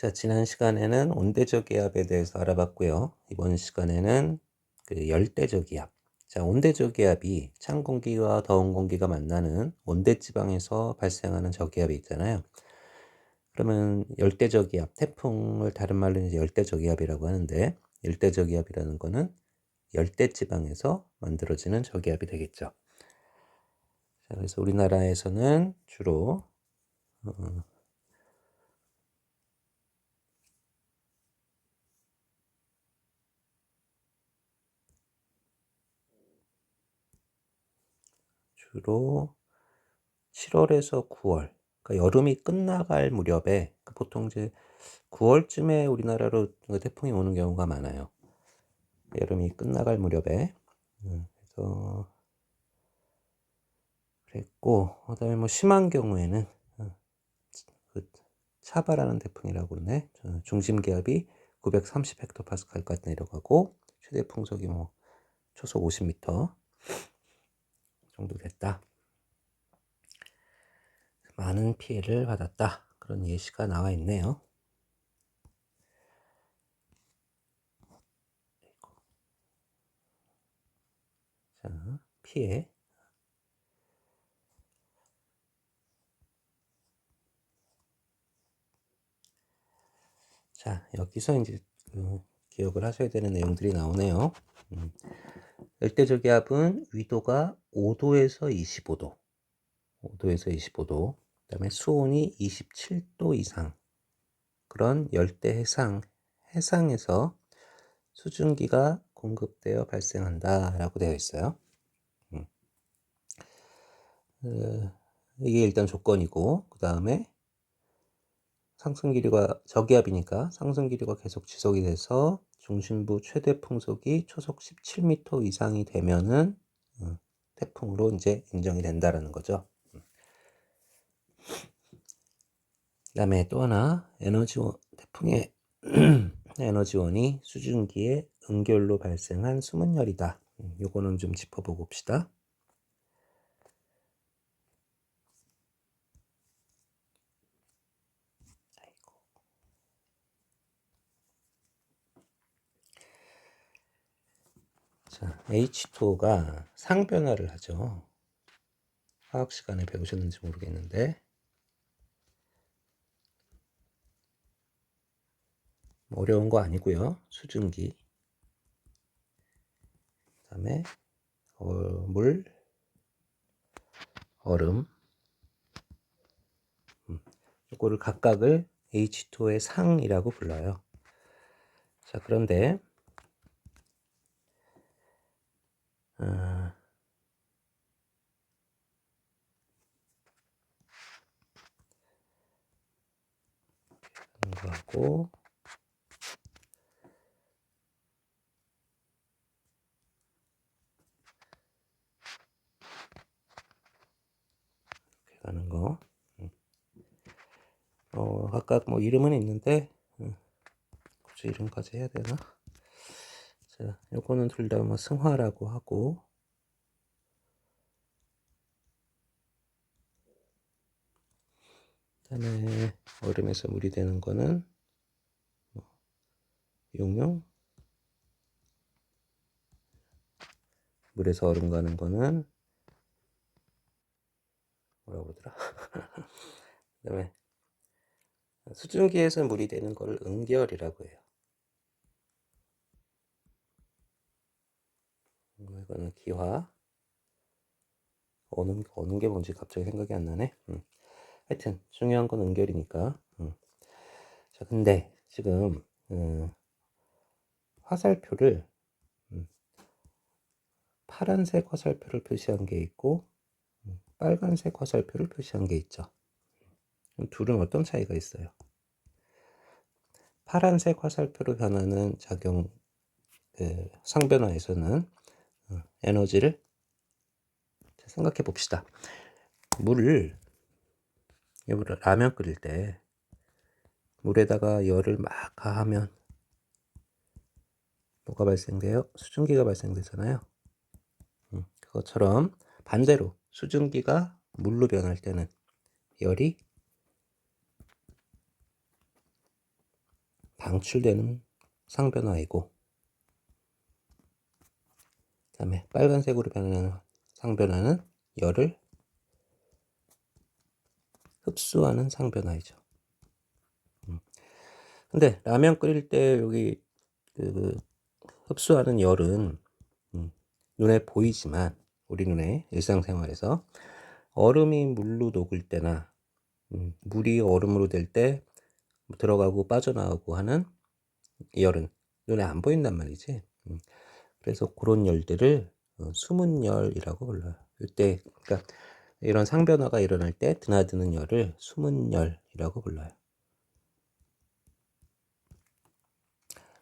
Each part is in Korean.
자, 지난 시간에는 온대저기압에 대해서 알아봤고요. 이번 시간에는 열대저기압. 자, 온대저기압이 찬 공기와 더운 공기가 만나는 온대지방에서 발생하는 저기압이 있잖아요. 그러면 열대저기압, 태풍을 다른 말로 이제 열대저기압이라고 하는데, 열대저기압이라는 거는 열대지방에서 만들어지는 저기압이 되겠죠. 자, 그래서 우리나라에서는 주로 주로 7월에서 9월, 그러니까 여름이 끝나갈 무렵에 보통 이제 9월쯤에 우리나라로 태풍이 오는 경우가 많아요. 여름이 끝나갈 무렵에. 그래서 그랬고, 그다음에 뭐 심한 경우에는 그 차바라는 태풍이라고 그러네. 중심 기압이 930 헥토파스칼까지 내려가고 최대 풍속이 뭐 초속 50m 정도 됐다. 많은 피해를 받았다. 그런 예시가 나와 있네요. 자, 피해. 자, 여기서 이제 기억을 하셔야 되는 내용들이 나오네요. 열대저기압은 위도가 5도에서 25도, 5도에서 25도, 그 다음에 수온이 27도 이상, 그런 열대 해상에서 수증기가 공급되어 발생한다라고 되어 있어요. 이게 일단 조건이고, 그 다음에 상승기류가 저기압이니까 상승기류가 계속 지속이 돼서 중심부 최대 풍속이 초속 17m 이상이 되면은 태풍으로 이제 인정이 된다라는 거죠. 그다음에 또 하나 태풍의 에너지원이 수증기의 응결로 발생한 수문열이다. 요거는 좀 짚어보고 봅시다. 자, H2O가 상변화를 하죠. 화학 시간에 배우셨는지 모르겠는데 어려운 거 아니고요. 수증기, 그다음에 물, 얼음, 이거를 각각을 H2O의 상이라고 불러요. 자, 그런데 이거 하고 이렇게 가는 거. 각각 뭐 이름은 있는데 굳이 이름까지 해야 되나? 자, 요거는 둘 다 뭐 승화라고 하고, 그다음에 얼음에서 물이 되는 거는 용융, 물에서 얼음 가는 거는 뭐라고 그러더라? 그다음에 수증기에서 물이 되는 걸 응결이라고 해요. 이거는 기화. 어는 게 뭔지 갑자기 생각이 안 나네. 하여튼 중요한 건 응결이니까. 자, 근데 지금 화살표를 파란색 화살표를 표시한 게 있고 빨간색 화살표를 표시한 게 있죠. 둘은 어떤 차이가 있어요? 파란색 화살표로 변하는 작용, 상변화에서는 에너지를 생각해 봅시다. 물을 라면 끓일 때 물에다가 열을 막 가하면 뭐가 발생돼요? 수증기가 발생되잖아요. 그것처럼 반대로 수증기가 물로 변할 때는 열이 방출되는 상변화이고, 그 다음에 빨간색으로 변하는 상변화는 열을 흡수하는 상변화이죠. 근데 라면 끓일 때 여기 그 흡수하는 열은 눈에 보이지만 우리 눈에 일상생활에서 얼음이 물로 녹을 때나 물이 얼음으로 될 때 들어가고 빠져나오고 하는 열은 눈에 안 보인단 말이지. 그래서 그런 열들을 숨은 열이라고 불러요. 이때 그러니까 이런 상변화가 일어날 때 드나드는 열을 숨은 열이라고 불러요.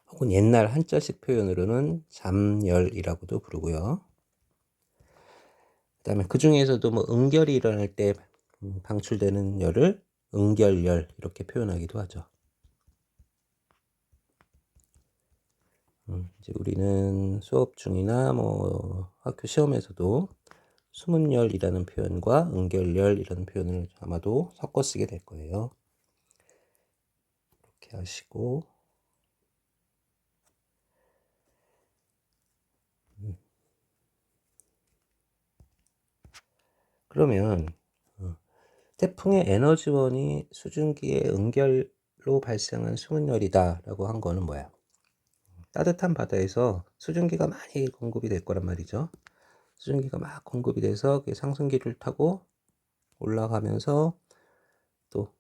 혹은 옛날 한자식 표현으로는 잠열이라고도 부르고요. 그 다음에 그 중에서도 뭐 응결이 일어날 때 방출되는 열을 응결열 이렇게 표현하기도 하죠. 이제 우리는 수업 중이나 뭐 학교 시험에서도 수문열이라는 표현과 응결열이라는 표현을 아마도 섞어 쓰게 될 거예요. 이렇게 하시고 그러면 태풍의 에너지원이 수증기의 응결로 발생한 수문열이다라고 한 거는 뭐야? 따뜻한 바다에서 수증기가 많이 공급이 될 거란 말이죠. 수증기가 막 공급이 돼서 상승기를 타고 올라가면서 또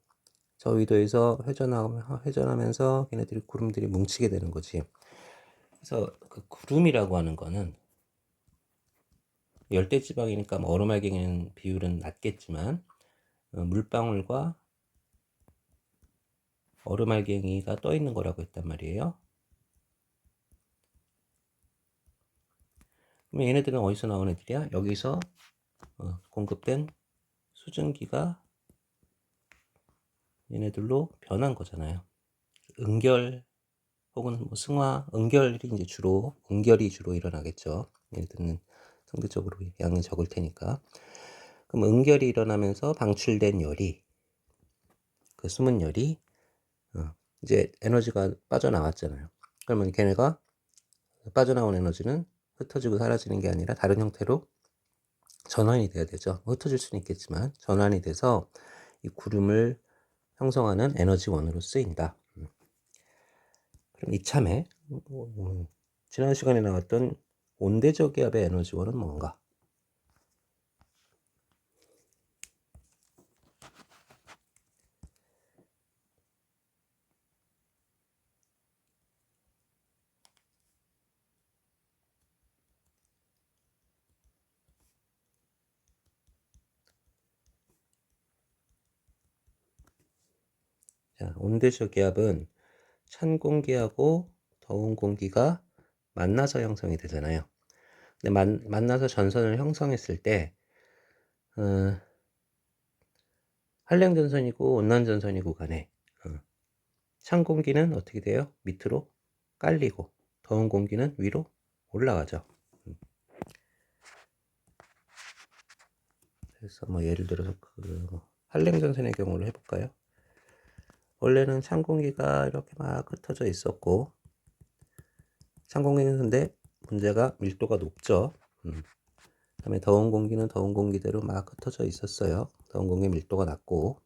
저위도에서 회전하면서 걔네들이 구름들이 뭉치게 되는 거지. 그래서 그 구름이라고 하는 거는 열대지방이니까 뭐 얼음알갱이는 비율은 낮겠지만 물방울과 얼음알갱이가 떠 있는 거라고 했단 말이에요. 그럼 얘네들은 어디서 나온 애들이야? 여기서 공급된 수증기가 얘네들로 변한 거잖아요. 응결 혹은 뭐 승화, 응결이 이제 주로 응결이 주로 일어나겠죠. 얘네들은 상대적으로 양이 적을 테니까. 그럼 응결이 일어나면서 방출된 열이 그 숨은 열이 이제 에너지가 빠져나왔잖아요. 그러면 걔네가 빠져나온 에너지는 흩어지고 사라지는 게 아니라 다른 형태로 전환이 돼야 되죠. 흩어질 수는 있겠지만 전환이 돼서 이 구름을 형성하는 에너지원으로 쓰인다. 그럼 이참에 지난 시간에 나왔던 온대저기압의 에너지원은 뭔가? 자, 온대저기압은 찬 공기하고 더운 공기가 만나서 형성이 되잖아요. 근데 만나서 전선을 형성했을 때 한랭전선이고 온난전선이고 간에 찬 공기는 어떻게 돼요? 밑으로 깔리고 더운 공기는 위로 올라가죠. 그래서 뭐 예를 들어서 그 한랭전선의 경우를 해볼까요? 원래는 찬 공기가 이렇게 막 흩어져 있었고 찬 공기는 근데 문제가 밀도가 높죠. 그다음에 더운 공기는 더운 공기대로 막 흩어져 있었어요. 더운 공기 밀도가 낮고.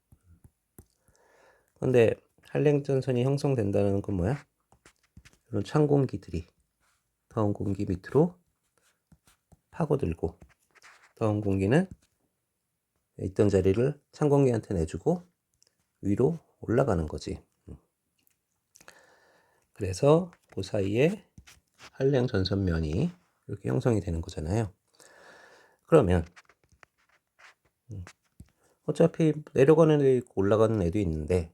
근데 한랭전선이 형성된다는 건 뭐야? 이런 찬 공기들이 더운 공기 밑으로 파고들고 더운 공기는 있던 자리를 찬 공기한테 내주고 위로 올라가는 거지. 그래서 그 사이에 한랭전선면이 이렇게 형성이 되는 거잖아요. 그러면 어차피 내려가는 애도 있고 올라가는 애도 있는데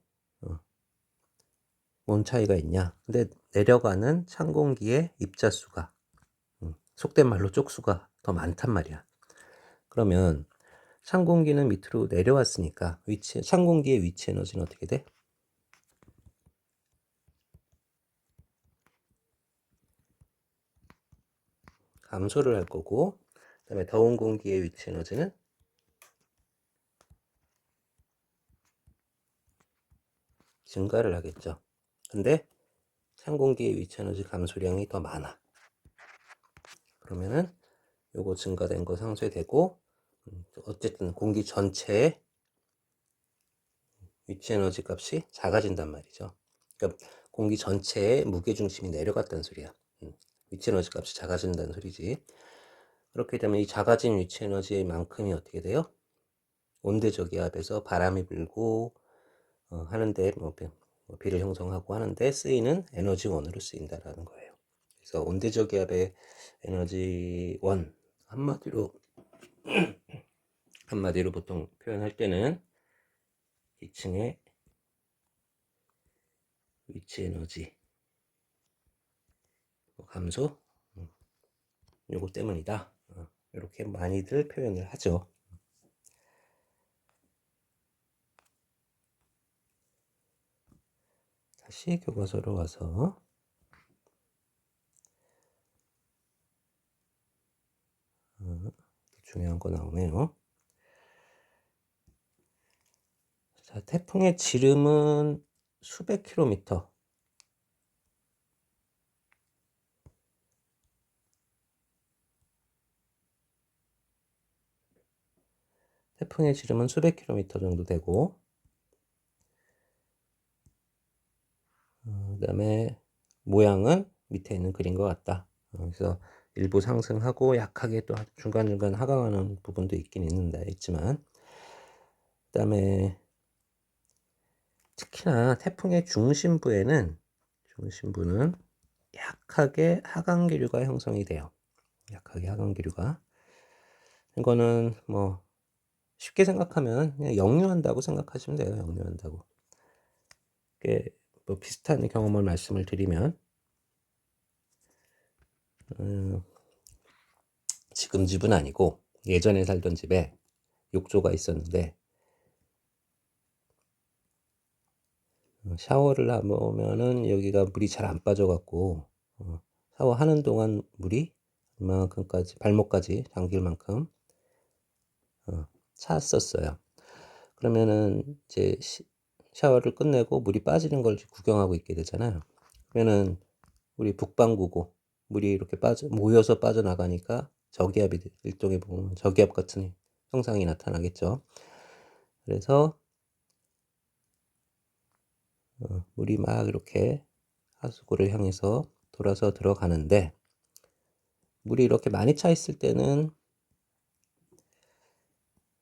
뭔 차이가 있냐? 근데 내려가는 찬 공기의 입자수가 속된 말로 쪽수가 더 많단 말이야. 그러면 찬 공기는 밑으로 내려왔으니까 찬 공기의 위치 에너지는 어떻게 돼? 감소를 할 거고, 그다음에 더운 공기의 위치 에너지는 증가를 하겠죠. 근데 찬 공기의 위치 에너지 감소량이 더 많아. 그러면은 요거 증가된 거 상쇄되고 어쨌든 공기 전체의 위치 에너지 값이 작아진단 말이죠. 그러니까 공기 전체의 무게중심이 내려갔다는 소리야. 위치 에너지 값이 작아진다는 소리지. 그렇게 되면 이 작아진 위치 에너지만큼이 어떻게 돼요? 온대저기압에서 바람이 불고 하는데 비를 형성하고 하는데 쓰이는 에너지원으로 쓰인다라는 거예요. 그래서 온대저기압의 에너지원 한마디로 보통 표현할 때는 기층의 위치 에너지 감소 요거 때문이다. 이렇게 많이들 표현을 하죠. 다시 교과서로 와서 중요한 거 나오네요. 자, 태풍의 지름은 수백 킬로미터. 태풍의 지름은 수백 킬로미터 정도 되고, 그 다음에 모양은 밑에 있는 그림과 같다. 그래서 일부 상승하고 약하게 또 중간중간 하강하는 부분도 있긴 있지만, 그 다음에 특히나 태풍의 중심부는 약하게 하강 기류가 형성이 돼요. 약하게 하강 기류가. 이거는 뭐 쉽게 생각하면 그냥 역류한다고 생각하시면 돼요. 역류한다고. 뭐 비슷한 경험을 말씀을 드리면 지금 집은 아니고 예전에 살던 집에 욕조가 있었는데 샤워를 하면은 여기가 물이 잘 안 빠져갖고 샤워하는 동안 물이 이만큼까지 발목까지 잠길 만큼 찼었어요. 그러면은 이제 샤워를 끝내고 물이 빠지는 걸 구경하고 있게 되잖아요. 그러면은 우리 북방구고 물이 이렇게 모여서 빠져나가니까 저기압이 일종의 보면 저기압 같은 형상이 나타나겠죠. 그래서 물이 막 이렇게 하수구를 향해서 돌아서 들어가는데 물이 이렇게 많이 차 있을 때는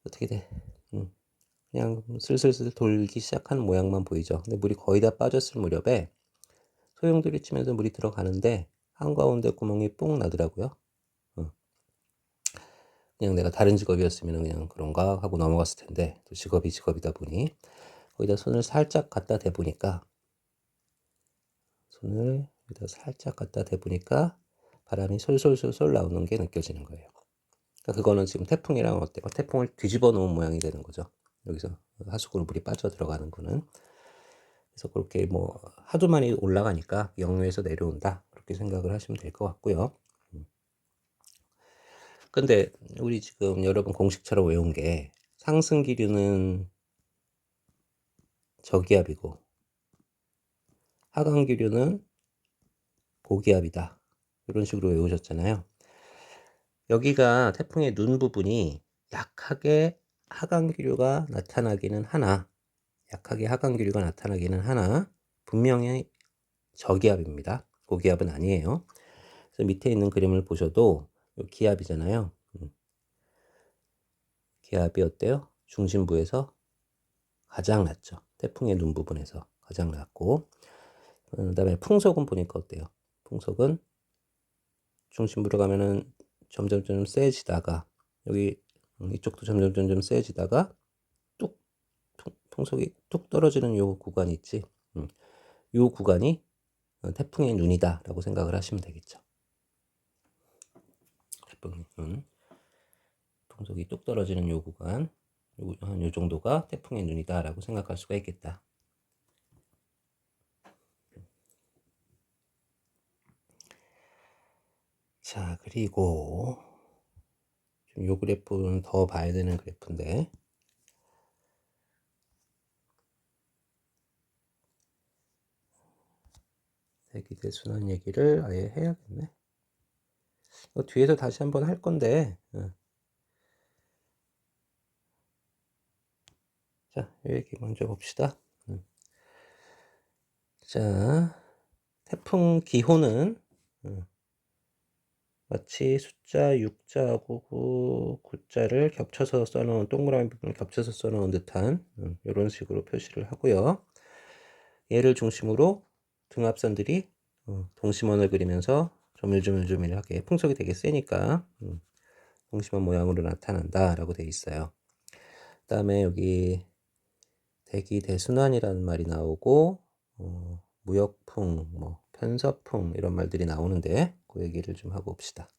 어떻게 돼? 그냥 슬슬슬 돌기 시작하는 모양만 보이죠. 근데 물이 거의 다 빠졌을 무렵에 소용돌이 치면서 물이 들어가는데 한가운데 구멍이 뽕 나더라고요. 그냥 내가 다른 직업이었으면 그냥 그런가 하고 넘어갔을 텐데 또 직업이다 보니 거기다 손을 살짝 갖다 대보니까 바람이 솔솔솔솔 나오는 게 느껴지는 거예요. 그러니까 그거는 지금 태풍이랑 어때요? 태풍을 뒤집어 놓은 모양이 되는 거죠. 여기서 하수구로 물이 빠져 들어가는 거는. 그래서 그렇게 뭐 하도 많이 올라가니까 역류에서 내려온다. 그렇게 생각을 하시면 될 것 같고요. 근데 우리 지금 여러분 공식처럼 외운 게 상승 기류는 저기압이고 하강 기류는 고기압이다. 이런 식으로 외우셨잖아요. 여기가 태풍의 눈 부분이 약하게 하강 기류가 나타나기는 하나 분명히 저기압입니다. 고기압은 아니에요. 그래서 밑에 있는 그림을 보셔도 기압이잖아요. 기압이 어때요? 중심부에서 가장 낮죠. 태풍의 눈 부분에서 가장 낮고 그 다음에 풍속은 보니까 어때요? 풍속은 중심부로 가면은 점점 세지다가 여기 이쪽도 점점 세지다가 뚝 풍속이 뚝 떨어지는 요 구간이 있지. 요 구간이 태풍의 눈이다 라고 생각을 하시면 되겠죠. 태풍의 눈 풍속이 뚝 떨어지는 요 구간 요 정도가 태풍의 눈이다 라고 생각할 수가 있겠다. 자, 그리고 요 그래프는 더 봐야 되는 그래프인데 대기대순환 얘기를 아예 해야겠네. 뒤에서 다시 한번 할 건데, 자, 이 얘기 먼저 봅시다. 자, 태풍 기호는 마치 숫자 6자하고 9자를 겹쳐서 써놓은, 동그라미 부분을 겹쳐서 써놓은 듯한 이런 식으로 표시를 하고요. 얘를 중심으로 등압선들이 동심원을 그리면서 조밀조밀조밀하게, 풍속이 되게 세니까 동심원 모양으로 나타난다 라고 되어 있어요. 그 다음에 여기 대기대순환이라는 말이 나오고 무역풍, 뭐 편서풍 이런 말들이 나오는데 그 얘기를 좀 하고 봅시다.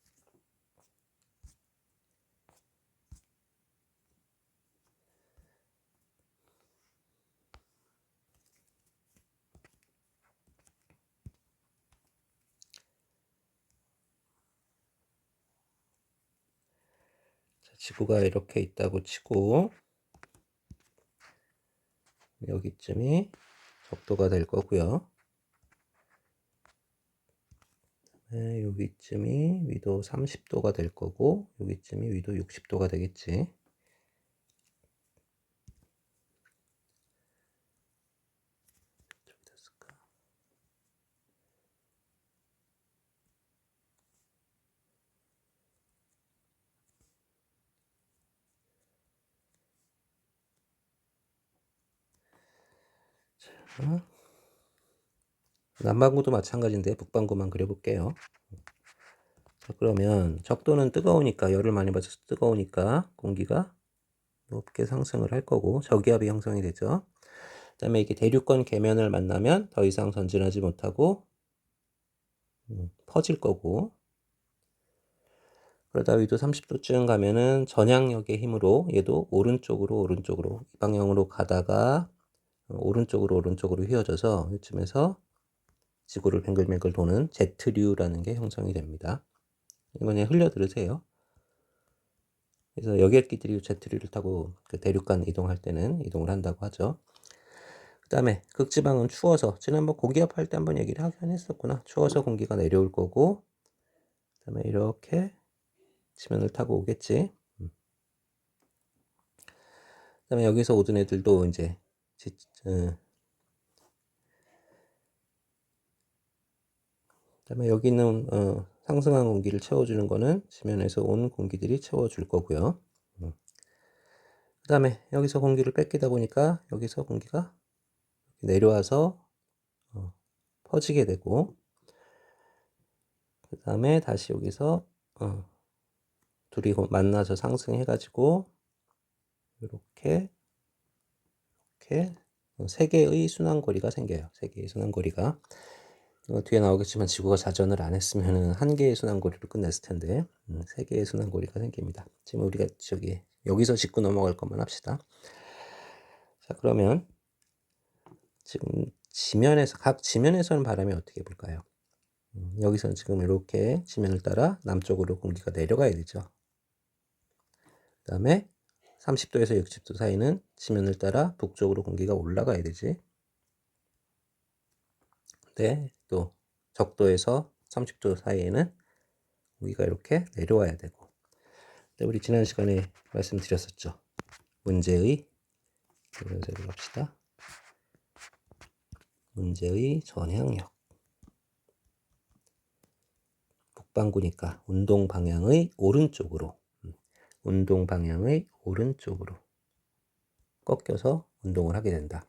자, 지구가 이렇게 있다고 치고 여기쯤이 적도가 될 거고요. 네, 여기쯤이 위도 30도가 될 거고 여기쯤이 위도 60도가 되겠지. 자, 남반구도 마찬가지인데 북반구만 그려볼게요. 자, 그러면 적도는 뜨거우니까, 열을 많이 받아서 뜨거우니까 공기가 높게 상승을 할 거고 저기압이 형성이 되죠. 그 다음에 이게 대륙권 계면을 만나면 더 이상 전진하지 못하고 퍼질 거고, 그러다 위도 30도쯤 가면은 전향력의 힘으로 얘도 오른쪽으로 이 방향으로 가다가 오른쪽으로 휘어져서 이쯤에서 지구를 뱅글뱅글 도는 제트류라는 게 형성이 됩니다. 이건 그냥 흘려 들으세요. 그래서 여객기들이 제트류를 타고 그 대륙간 이동할 때는 이동을 한다고 하죠. 그 다음에 극지방은 추워서, 지난번 고기압 할 때 한번 얘기를 하긴 했었구나. 추워서 공기가 내려올 거고, 그 다음에 이렇게 지면을 타고 오겠지. 그 다음에 여기서 오던 애들도 이제 그다음에 여기 있는 상승한 공기를 채워주는 거는 지면에서 온 공기들이 채워줄 거고요. 그 다음에 여기서 공기를 뺏기다 보니까 여기서 공기가 내려와서 퍼지게 되고, 그 다음에 다시 여기서 둘이 만나서 상승해가지고 이렇게 세 개의 순환거리가 생겨요. 세 개의 순환거리가. 뒤에 나오겠지만 지구가 자전을 안 했으면 한 개의 순환고리로 끝냈을 텐데 세 개의 순환고리가 생깁니다. 지금 우리가 여기서 짚고 넘어갈 것만 합시다. 자, 그러면 지금 각 지면에서는 바람이 어떻게 불까요? 여기서는 지금 이렇게 지면을 따라 남쪽으로 공기가 내려가야 되죠. 그 다음에 30도에서 60도 사이는 지면을 따라 북쪽으로 공기가 올라가야 되지. 근데 또 적도에서 30도 사이에는 공기가 이렇게 내려와야 되고. 근데 우리 지난 시간에 말씀드렸었죠. 문제의 연세를 합시다. 문제의 전향력. 북반구니까 운동 방향의 오른쪽으로 꺾여서 운동을 하게 된다.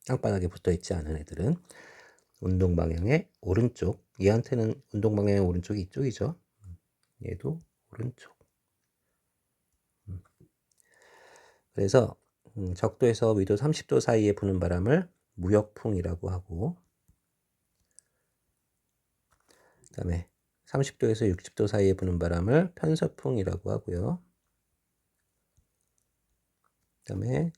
땅바닥에 붙어 있지 않은 애들은 운동 방향의 오른쪽, 얘한테는 운동 방향의 오른쪽이 이쪽이죠. 얘도 오른쪽. 그래서 적도에서 위도 30도 사이에 부는 바람을 무역풍이라고 하고, 그 다음에 30도에서 60도 사이에 부는 바람을 편서풍이라고 하고요. 그 다음에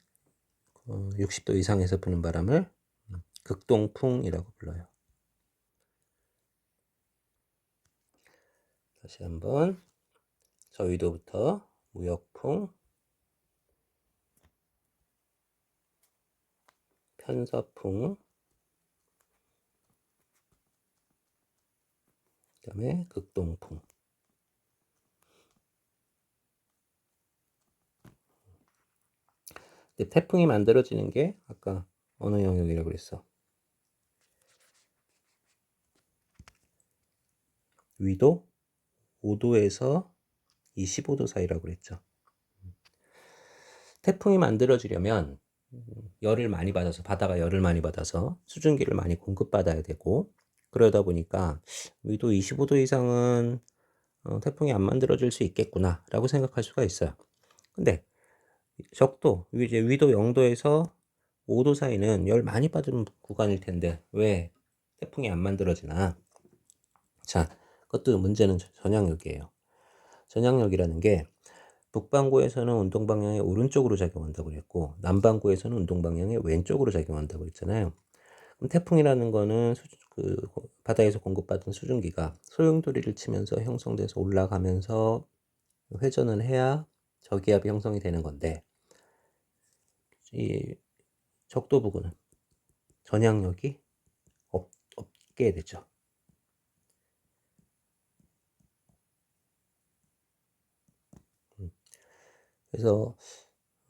60도 이상에서 부는 바람을 극동풍이라고 불러요. 다시 한번 저위도부터 무역풍, 편서풍, 그다음에 극동풍. 근데 태풍이 만들어지는 게 아까 어느 영역이라고 그랬어? 위도 5도에서 25도 사이라고 그랬죠. 태풍이 만들어지려면 열을 많이 받아서, 바다가 열을 많이 받아서 수증기를 많이 공급받아야 되고, 그러다 보니까 위도 25도 이상은 태풍이 안 만들어질 수 있겠구나 라고 생각할 수가 있어요. 근데 적도 이제 위도 0도에서 5도 사이는 열 많이 받은 구간일 텐데 왜 태풍이 안 만들어지나? 자, 그것도 문제는 전향력이에요. 전향력이라는 게 북반구에서는 운동 방향의 오른쪽으로 작용한다고 그랬고, 남반구에서는 운동 방향의 왼쪽으로 작용한다고 그랬잖아요. 그럼 태풍이라는 거는 바다에서 공급받은 수증기가 소용돌이를 치면서 형성돼서 올라가면서 회전을 해야 저기압이 형성이 되는 건데, 이 적도 부근은 전향력이 없게 되죠. 그래서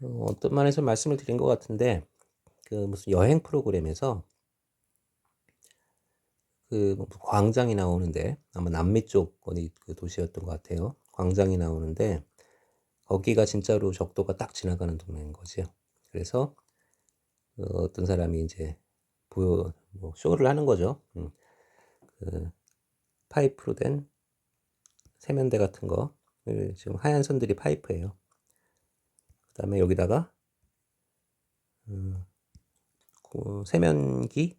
어떤 말에서 말씀을 드린 것 같은데, 그 무슨 여행 프로그램에서 그 광장이 나오는데, 아마 남미 쪽 어디 그 도시였던 것 같아요. 광장이 나오는데 거기가 진짜로 적도가 딱 지나가는 동네인 거죠. 그래서 어떤 사람이 이제 뭐 쇼를 하는 거죠. 그 파이프로 된 세면대 같은 거, 지금 하얀 선들이 파이프예요. 그 다음에 여기다가 세면기,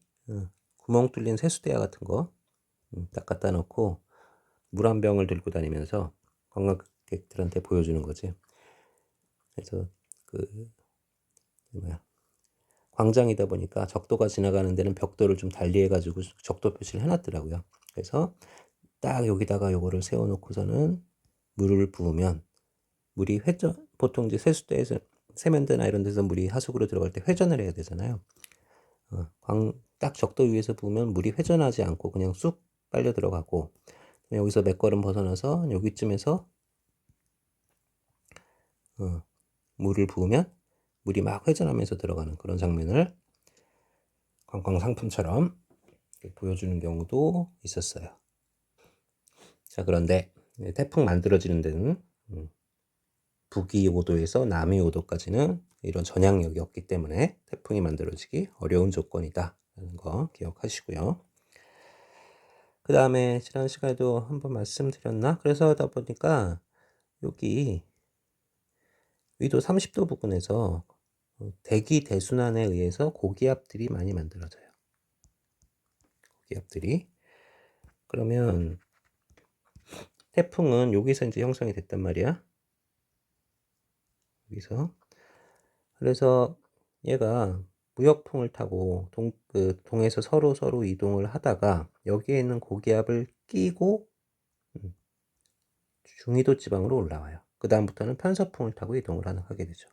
구멍 뚫린 세수대야 같은 거 딱 갖다 놓고 물 한 병을 들고 다니면서 관광객들한테 보여주는 거지. 그래서 그 뭐야, 광장이다 보니까 적도가 지나가는 데는 벽돌을 좀 달리 해가지고 적도 표시를 해놨더라고요. 그래서 딱 여기다가 요거를 세워놓고서는 물을 부으면 물이 회전, 보통 이제 세수대에서 세면대나 이런 데서 물이 하수구로 들어갈 때 회전을 해야 되잖아요. 딱 적도 위에서 부으면 물이 회전하지 않고 그냥 쑥 빨려 들어가고, 여기서 몇 걸음 벗어나서 여기쯤에서 물을 부으면 물이 막 회전하면서 들어가는 그런 장면을 관광 상품처럼 보여주는 경우도 있었어요. 자, 그런데 태풍 만들어지는 데는 북위 5도에서 남위 5도까지는 이런 전향력이 없기 때문에 태풍이 만들어지기 어려운 조건이다 라는 거 기억하시고요. 그 다음에 지난 시간에도 한번 말씀드렸나? 그래서 하다 보니까 여기 위도 30도 부근에서 대기 대순환에 의해서 고기압들이 많이 만들어져요. 고기압들이. 그러면 태풍은 여기서 이제 형성이 됐단 말이야. 여기서. 그래서 얘가 무역풍을 타고 동에서 서로 이동을 하다가 여기에 있는 고기압을 끼고 중위도 지방으로 올라와요. 그 다음부터는 편서풍을 타고 이동을 하게 되죠.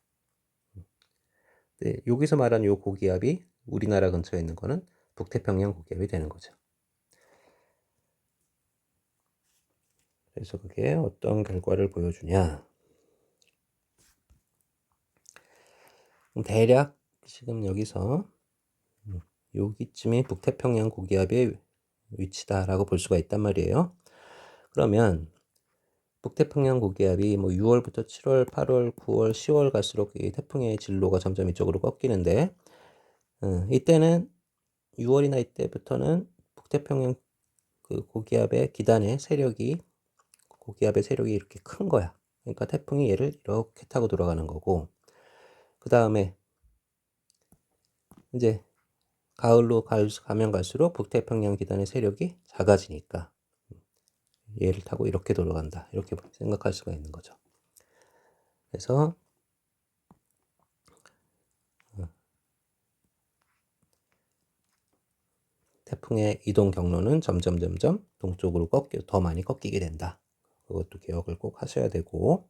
네, 여기서 말하는 요 고기압이 우리나라 근처에 있는 거는 북태평양 고기압이 되는 거죠. 그래서 그게 어떤 결과를 보여주냐. 대략 지금 여기서 여기쯤이 북태평양 고기압의 위치다라고 볼 수가 있단 말이에요. 그러면 북태평양 고기압이 뭐 6월부터 7월, 8월, 9월, 10월 갈수록 이 태풍의 진로가 점점 이쪽으로 꺾이는데, 이때는 6월이나 이때부터는 북태평양 그 고기압의 기단의 세력이, 고기압의 세력이 이렇게 큰 거야. 그러니까 태풍이 얘를 이렇게 타고 돌아가는 거고, 그 다음에 이제 가을로 가면 갈수록 북태평양 기단의 세력이 작아지니까 얘를 타고 이렇게 돌아간다, 이렇게 생각할 수가 있는 거죠. 그래서 태풍의 이동 경로는 점점 동쪽으로 더 많이 꺾이게 된다. 그것도 기억을 꼭 하셔야 되고,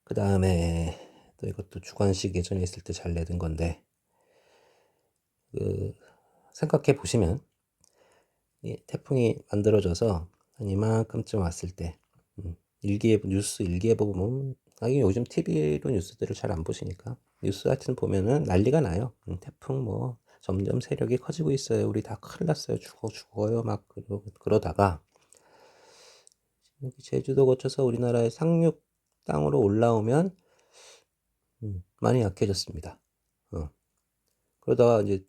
그 다음에 또 이것도 주관식 예전에 있을 때 잘 내던 건데, 생각해 보시면 이 태풍이 만들어져서 한 이만큼쯤 왔을 때 뉴스 일기에 보면 요즘 TV로 뉴스들을 잘 안 보시니까 뉴스 하여튼 보면은 난리가 나요. 태풍 뭐 점점 세력이 커지고 있어요. 우리 다 큰일 났어요. 죽어요. 막 그러다가 제주도 거쳐서 우리나라의 상륙 땅으로 올라오면 많이 약해졌습니다. 그러다가 이제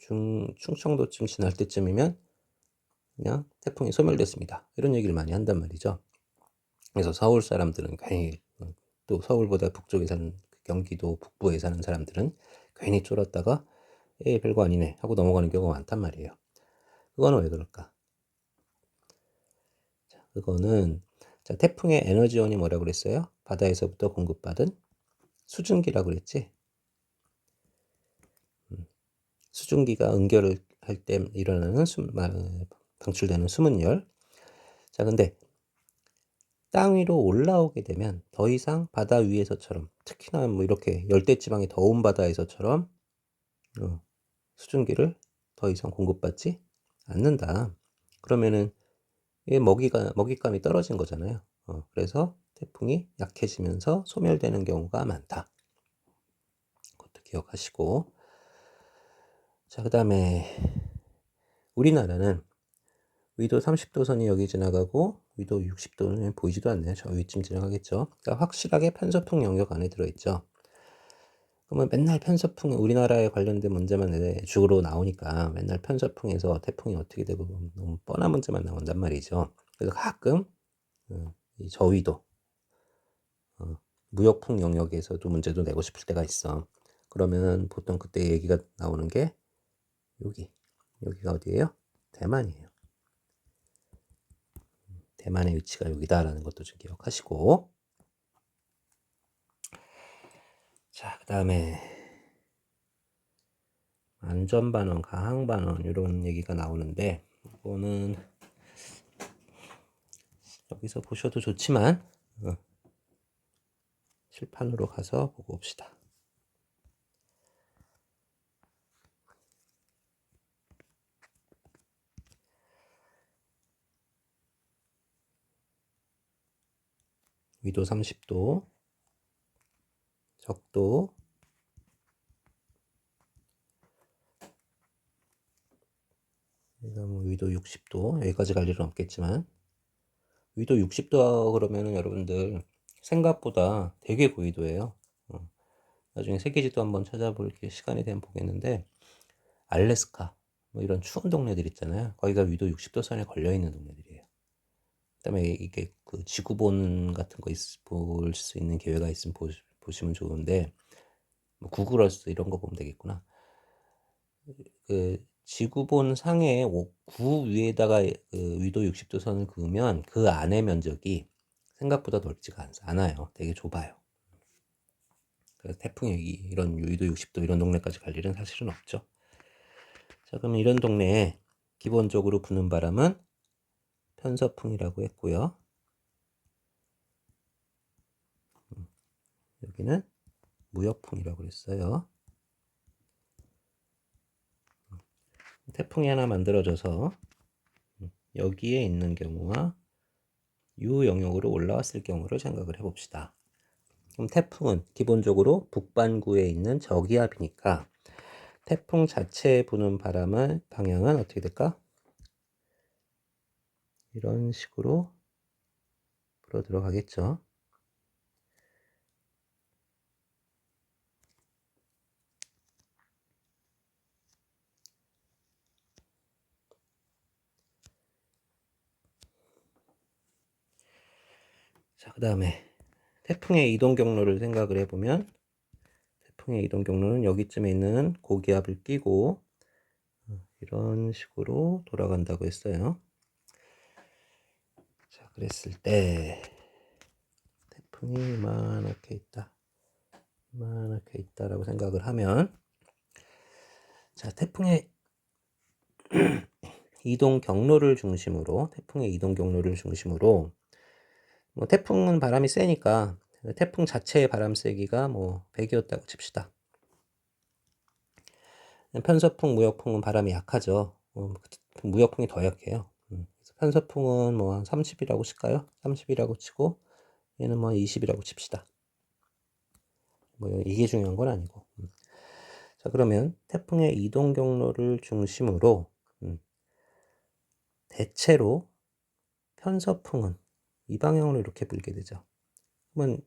충청도쯤 지날 때쯤이면 그냥 태풍이 소멸됐습니다. 이런 얘기를 많이 한단 말이죠. 그래서 서울 사람들은 괜히, 또 서울보다 북쪽에 사는 경기도 북부에 사는 사람들은 괜히 쫄았다가 별거 아니네 하고 넘어가는 경우가 많단 말이에요. 그거는 왜 그럴까? 자, 그거는 태풍의 에너지원이 뭐라고 그랬어요? 바다에서부터 공급받은 수증기라고 그랬지? 수증기가 응결을 할 때 일어나는 방출되는 수문열. 자, 근데 땅 위로 올라오게 되면 더 이상 바다 위에서처럼, 특히나 뭐 이렇게 열대지방의 더운 바다에서처럼 수증기를 더 이상 공급받지 않는다. 그러면은 먹잇감이 떨어진 거잖아요. 그래서 태풍이 약해지면서 소멸되는 경우가 많다. 그것도 기억하시고. 자, 그 다음에 우리나라는 위도 30도 선이 여기 지나가고 위도 60도는 보이지도 않네요. 저 위쯤 지나가겠죠. 그러니까 확실하게 편서풍 영역 안에 들어있죠. 그러면 맨날 편서풍, 우리나라에 관련된 문제만 주로 나오니까 맨날 편서풍에서 태풍이 어떻게 되고 너무 뻔한 문제만 나온단 말이죠. 그래서 가끔 이 저위도 무역풍 영역에서도 문제도 내고 싶을 때가 있어. 그러면 보통 그때 얘기가 나오는 게 여기가 어디예요? 대만이에요. 대만의 위치가 여기다라는 것도 좀 기억하시고. 자, 그 다음에 안전반원, 가항반원 이런 얘기가 나오는데 이거는 여기서 보셔도 좋지만 실판으로 가서 보고 옵시다. 위도 30도, 적도, 뭐 위도 60도, 여기까지 갈 일은 없겠지만 위도 60도 그러면은 여러분들 생각보다 되게 고위도예요. 나중에 세계지도 한번 찾아볼 시간이 되면 보겠는데 알래스카 뭐 이런 추운 동네들 있잖아요. 거기가 위도 60도 선에 걸려 있는 동네들이에요. 그다음에 이게 그 지구본 같은 거 볼 수 있는 기회가 있으면 보시면 좋은데 뭐 구글 어스 이런 거 보면 되겠구나. 그 지구본 상에 구 위에다가 그 위도 60도 선을 그으면 그 안의 면적이 생각보다 넓지가 않아요. 되게 좁아요. 그래서 태풍이 이런 위도 60도 이런 동네까지 갈 일은 사실은 없죠. 자, 그러면 이런 동네에 기본적으로 부는 바람은 편서풍이라고 했고요. 여기는 무역풍이라고 그랬어요. 태풍이 하나 만들어져서 여기에 있는 경우와 이 영역으로 올라왔을 경우를 생각을 해봅시다. 그럼 태풍은 기본적으로 북반구에 있는 저기압이니까 태풍 자체에 부는 바람의 방향은 어떻게 될까? 이런 식으로 불어 들어가겠죠. 자, 그 다음에 태풍의 이동 경로를 생각을 해보면 태풍의 이동 경로는 여기쯤에 있는 고기압을 끼고 이런 식으로 돌아간다고 했어요. 자, 그랬을 때 태풍이 이만하게 있다라고 생각을 하면 자, 태풍의 이동 경로를 중심으로 뭐 태풍은 바람이 세니까 태풍 자체의 바람 세기가 뭐 100이었다고 칩시다. 편서풍, 무역풍은 바람이 약하죠. 무역풍이 더 약해요. 편서풍은 뭐 한 30이라고 칠까요? 30이라고 치고 얘는 뭐 20이라고 칩시다. 뭐 이게 중요한 건 아니고. 자, 그러면 태풍의 이동 경로를 중심으로 대체로 편서풍은 이 방향으로 이렇게 불게 되죠. 그러면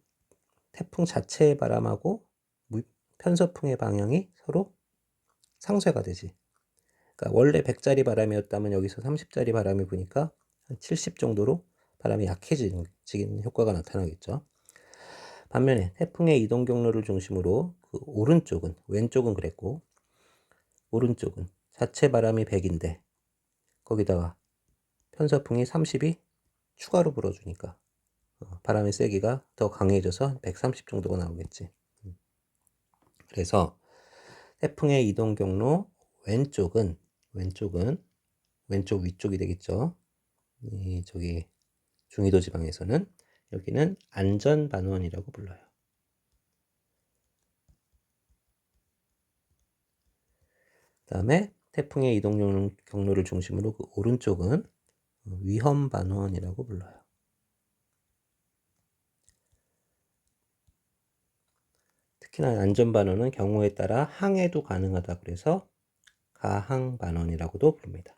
태풍 자체의 바람하고 편서풍의 방향이 서로 상쇄가 되지. 그러니까 원래 100짜리 바람이었다면 여기서 30짜리 바람이 부니까 한 70 정도로 바람이 약해지는 효과가 나타나겠죠. 반면에 태풍의 이동 경로를 중심으로 그 오른쪽은, 왼쪽은 그랬고 오른쪽은 자체 바람이 100인데 거기다가 편서풍이 30이 추가로 불어주니까 바람의 세기가 더 강해져서 130 정도가 나오겠지. 그래서 태풍의 이동 경로 왼쪽 위쪽이 되겠죠. 저기 중위도 지방에서는 여기는 안전반원이라고 불러요. 그 다음에 태풍의 이동 경로를 중심으로 그 오른쪽은 위험반원이라고 불러요. 특히나 안전반원은 경우에 따라 항해도 가능하다 그래서 가항반원이라고도 부릅니다.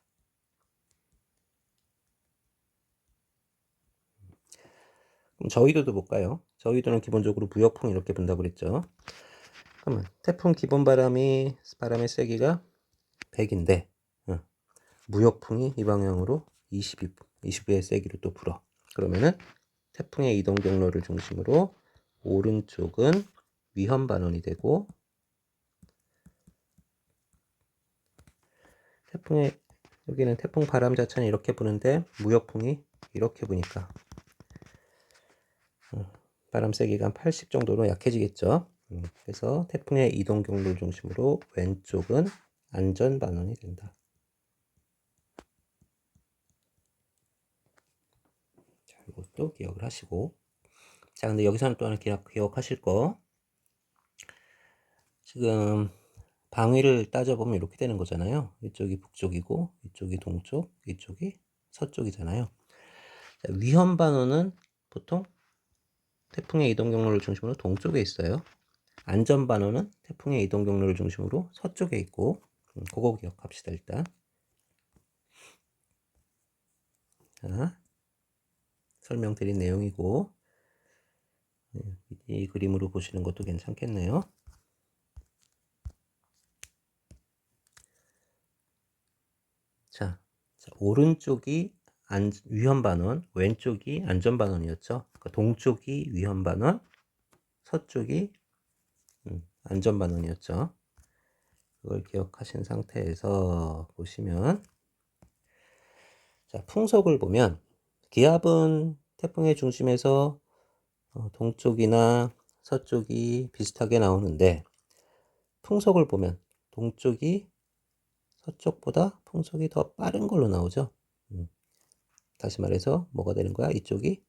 그럼 저위도도 볼까요? 저위도는 기본적으로 무역풍 이렇게 분다고 그랬죠. 그러면 태풍 기본 바람의 세기가 100인데 무역풍이 이 방향으로 20의 세기로 또 불어. 그러면은 태풍의 이동 경로를 중심으로 오른쪽은 위험 반원이 되고 여기는 태풍 바람 자체는 이렇게 부는데 무역풍이 이렇게 부니까 바람 세기가 한 80 정도로 약해지겠죠. 그래서 태풍의 이동 경로를 중심으로 왼쪽은 안전 반원이 된다. 자, 이것도 기억을 하시고. 자, 근데 여기서는 또 하나 기억하실 거. 지금 방위를 따져보면 이렇게 되는 거잖아요. 이쪽이 북쪽이고 이쪽이 동쪽, 이쪽이 서쪽이잖아요. 자, 위험 반원은 보통 태풍의 이동 경로를 중심으로 동쪽에 있어요. 안전 반원은 태풍의 이동 경로를 중심으로 서쪽에 있고 그거 기억합시다. 일단 자, 설명드린 내용이고 이 그림으로 보시는 것도 괜찮겠네요. 자, 오른쪽이 위험 반원, 왼쪽이 안전 반원이었죠. 그러니까 동쪽이 위험 반원, 서쪽이 안전 반원이었죠. 그걸 기억하신 상태에서 보시면 자, 풍속을 보면 기압은 태풍의 중심에서 동쪽이나 서쪽이 비슷하게 나오는데 풍속을 보면 동쪽이 서쪽보다 풍속이 더 빠른 걸로 나오죠. 다시 말해서 뭐가 되는 거야? 이쪽이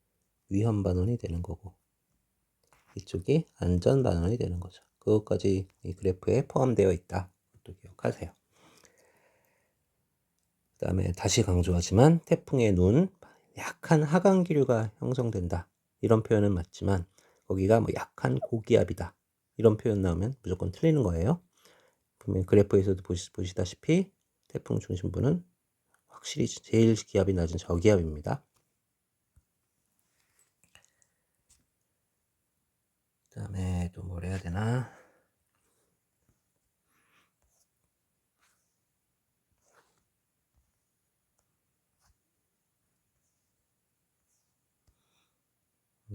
위험 반원이 되는 거고 이쪽이 안전 반원이 되는 거죠. 그것까지 이 그래프에 포함되어 있다. 또 기억하세요. 그 다음에 다시 강조하지만 태풍의 눈, 약한 하강 기류가 형성된다. 이런 표현은 맞지만 거기가 뭐 약한 고기압이다. 이런 표현 나오면 무조건 틀리는 거예요. 보면 그래프에서도 보시다시피 태풍 중심부는 확실히 제일 기압이 낮은 저기압입니다. 그 다음에 또 뭘 해야 되나?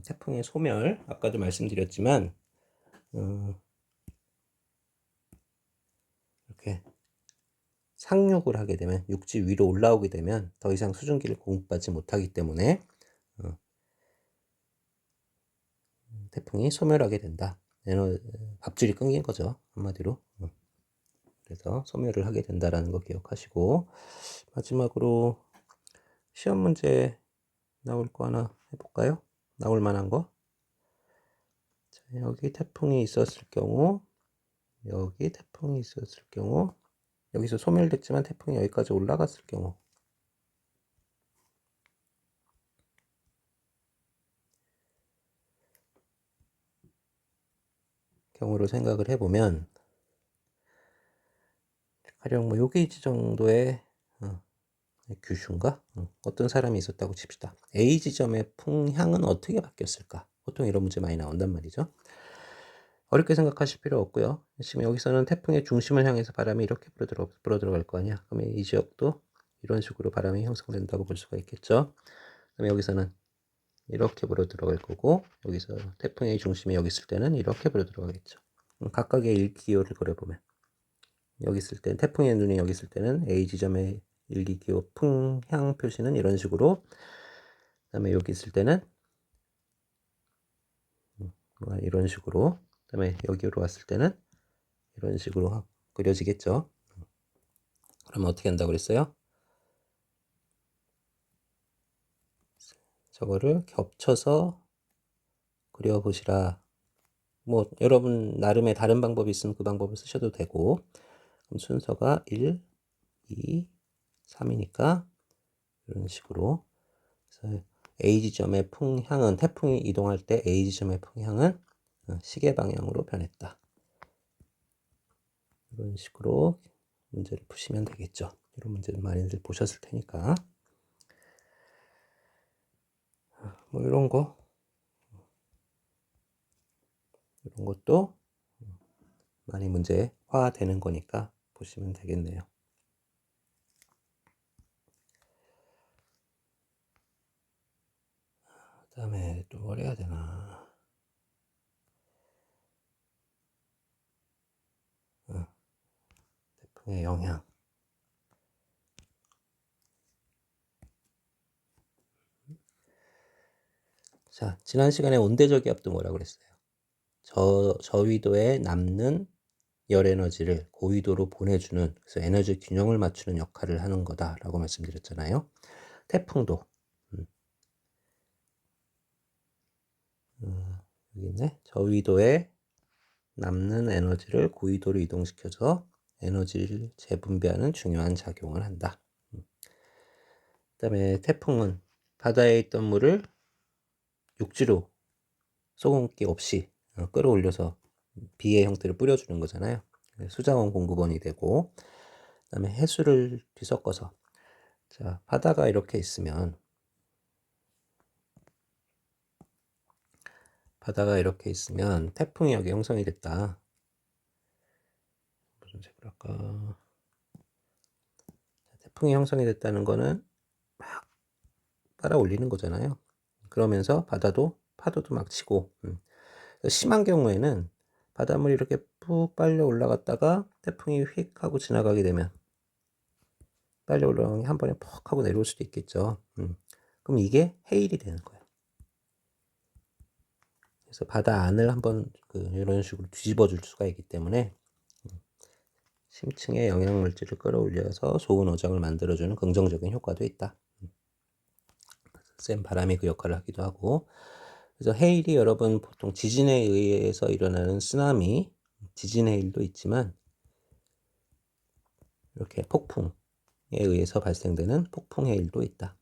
태풍의 소멸, 아까도 말씀드렸지만 이렇게 상륙을 하게 되면 육지 위로 올라오게 되면 더 이상 수증기를 공급받지 못하기 때문에 태풍이 소멸하게 된다. 밥줄이 끊긴 거죠. 한마디로. 그래서 소멸을 하게 된다라는 거 기억하시고 마지막으로 시험 문제 나올 거 하나 해볼까요? 나올 만한 거. 자, 여기 태풍이 있었을 경우 여기 태풍이 있었을 경우 여기서 소멸됐지만 태풍이 여기까지 올라갔을 경우 경우로 생각을 해보면 가령 뭐 여기 정도의 규슈인가? 어떤 사람이 있었다고 칩시다. A 지점의 풍향은 어떻게 바뀌었을까? 보통 이런 문제 많이 나온단 말이죠. 어렵게 생각하실 필요 없고요. 지금 여기서는 태풍의 중심을 향해서 바람이 이렇게 불어들어갈 거 아니야. 그러면 이 지역도 이런 식으로 바람이 형성된다고 볼 수가 있겠죠. 그러면 여기서는 이렇게 불어들어갈 거고, 여기서 태풍의 중심이 여기 있을 때는 이렇게 불어들어가겠죠. 각각의 일기호를 그려보면 여기 있을 때 태풍의 눈이 여기 있을 때는 A 지점의 일기기호 풍향 표시는 이런 식으로, 그 다음에 여기 있을 때는 이런 식으로, 그 다음에 여기로 왔을 때는 이런 식으로 그려지겠죠. 그러면 어떻게 한다고 그랬어요? 저거를 겹쳐서 그려보시라. 뭐 여러분 나름의 다른 방법이 있으면 그 방법을 쓰셔도 되고, 그럼 순서가 1, 2, 3이니까 이런 식으로. 그래서 A 지점의 풍향은, 태풍이 이동할 때 A 지점의 풍향은 시계 방향으로 변했다. 이런 식으로 문제를 푸시면 되겠죠. 이런 문제를 많이들 보셨을 테니까. 뭐 이런 것도 많이 문제화 되는 거니까 보시면 되겠네요. 그 다음에 또 뭘 해야 되나. 태풍의 영향. 자, 지난 시간에 온대저기압도 뭐라고 그랬어요? 저위도에 남는 열 에너지를 고위도로 보내주는, 그래서 에너지 균형을 맞추는 역할을 하는 거다라고 말씀드렸잖아요. 태풍도 여기 있네. 저위도에 남는 에너지를 고위도로 이동시켜서 에너지를 재분배하는 중요한 작용을 한다. 그 다음에 태풍은 바다에 있던 물을 육지로 소금기 없이 끌어올려서 비의 형태를 뿌려주는 거잖아요. 수자원 공급원이 되고, 그 다음에 해수를 뒤섞어서, 자, 바다가 이렇게 있으면 태풍이 여기 형성이 됐다. 무슨 색으로 할까? 태풍이 형성이 됐다는 거는 막 빨아 올리는 거잖아요. 그러면서 파도도 막 치고, 심한 경우에는 바닷물이 이렇게 푹 빨려 올라갔다가 태풍이 휙 하고 지나가게 되면 빨려 올라가는 게 한 번에 퍽 하고 내려올 수도 있겠죠. 그럼 이게 해일이 되는 거예요. 그래서 바다 안을 한번 이런 식으로 뒤집어 줄 수가 있기 때문에 심층의 영양물질을 끌어올려서 좋은 어장을 만들어주는 긍정적인 효과도 있다. 센 바람이 그 역할을 하기도 하고, 그래서 해일이 여러분 보통 지진에 의해서 일어나는 쓰나미, 지진 해일도 있지만 이렇게 폭풍에 의해서 발생되는 폭풍 해일도 있다.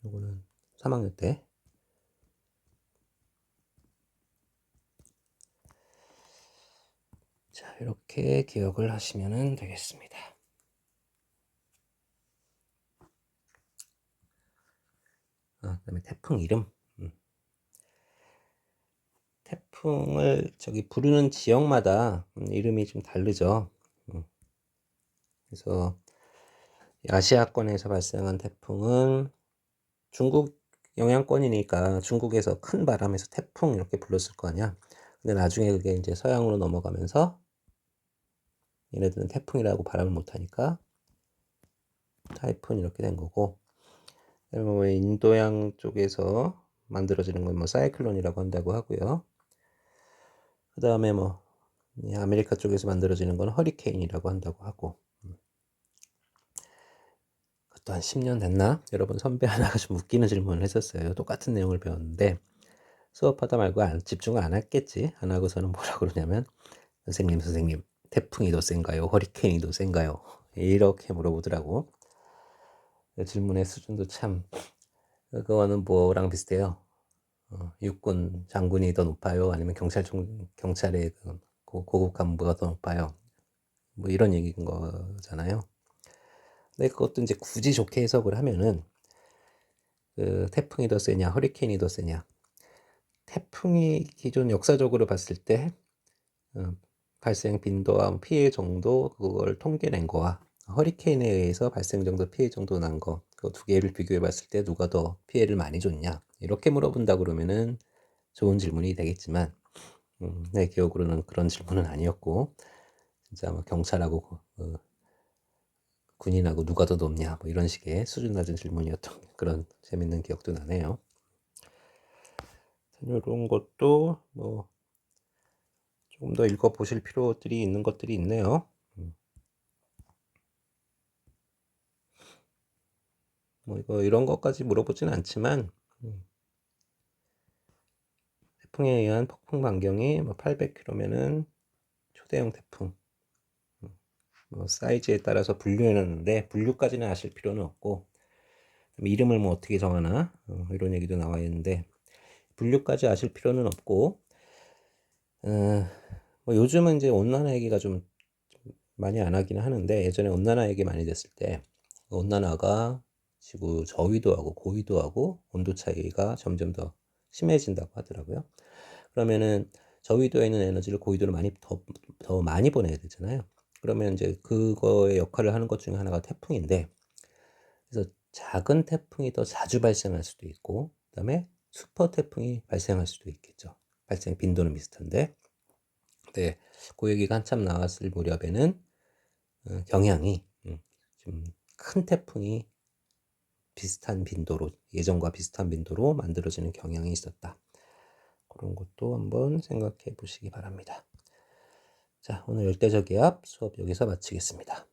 이거는 3학년 때. 자, 이렇게 기억을 하시면 되겠습니다. 그다음에 태풍 이름. 태풍을 부르는 지역마다 이름이 좀 다르죠. 그래서 아시아권에서 발생한 태풍은 중국 영향권이니까 중국에서 큰 바람에서 태풍 이렇게 불렀을 거 아니야. 근데 나중에 그게 이제 서양으로 넘어가면서 얘네들은 태풍이라고 발음을 못하니까 타이푼 이렇게 된 거고, 뭐 인도양 쪽에서 만들어지는 건 뭐 사이클론이라고 한다고 하고요. 그 다음에 뭐 아메리카 쪽에서 만들어지는 건 허리케인이라고 한다고 하고. 그것도 한 10년 됐나? 여러분 선배 하나가 좀 웃기는 질문을 했었어요. 똑같은 내용을 배웠는데 수업하다 말고 집중을 안 했겠지. 안 하고서는 뭐라 그러냐면, 선생님 태풍이 더 센가요? 허리케인이 더 센가요? 이렇게 물어보더라고. 질문의 수준도 참, 그거는 뭐랑 비슷해요. 육군 장군이 더 높아요? 아니면 경찰의 낮고 고급 간부가 더 높아요. 뭐 이런 얘기인 거잖아요. 근데 그것도 이제 굳이 좋게 해석을 하면은 그 태풍이 더 세냐, 허리케인이 더 세냐. 태풍이 기존 역사적으로 봤을 때 발생 빈도와 피해 정도 그걸 통계낸 거와 허리케인에 의해서 발생 정도, 피해 정도 난 거, 그 두 개를 비교해 봤을 때 누가 더 피해를 많이 줬냐 이렇게 물어본다 그러면은 좋은 질문이 되겠지만 내 기억으로는 그런 질문은 아니었고 진짜 뭐 경찰하고 군인하고 누가 더 높냐 뭐 이런 식의 수준 낮은 질문이었던 그런 재밌는 기억도 나네요. 이런 것도 뭐 조금 더 읽어보실 필요들이 있는 것들이 있네요. 뭐 이런 것까지 물어보진 않지만 태풍에 의한 폭풍 반경이 뭐 800km면은 초대형 태풍. 뭐 사이즈에 따라서 분류해놨는데 분류까지는 아실 필요는 없고 이름을 뭐 어떻게 정하나 이런 얘기도 나와 있는데 분류까지 아실 필요는 없고 뭐 요즘은 이제 온난화 얘기가 좀 많이 안 하긴 하는데 예전에 온난화 얘기 많이 됐을 때 온난화가 지구 저위도하고 고위도하고 온도 차이가 점점 더 심해진다고 하더라고요. 그러면은 저위도에 있는 에너지를 고위도로 더 많이 보내야 되잖아요. 그러면 이제 그거의 역할을 하는 것 중에 하나가 태풍인데 그래서 작은 태풍이 더 자주 발생할 수도 있고 그다음에 슈퍼 태풍이 발생할 수도 있겠죠. 발생 빈도는 비슷한데 네, 그 얘기가 한참 나왔을 무렵에는 경향이 좀 큰 태풍이 비슷한 빈도로 예전과 비슷한 빈도로 만들어지는 경향이 있었다. 그런 것도 한번 생각해 보시기 바랍니다. 자, 오늘 열대저기압 수업 여기서 마치겠습니다.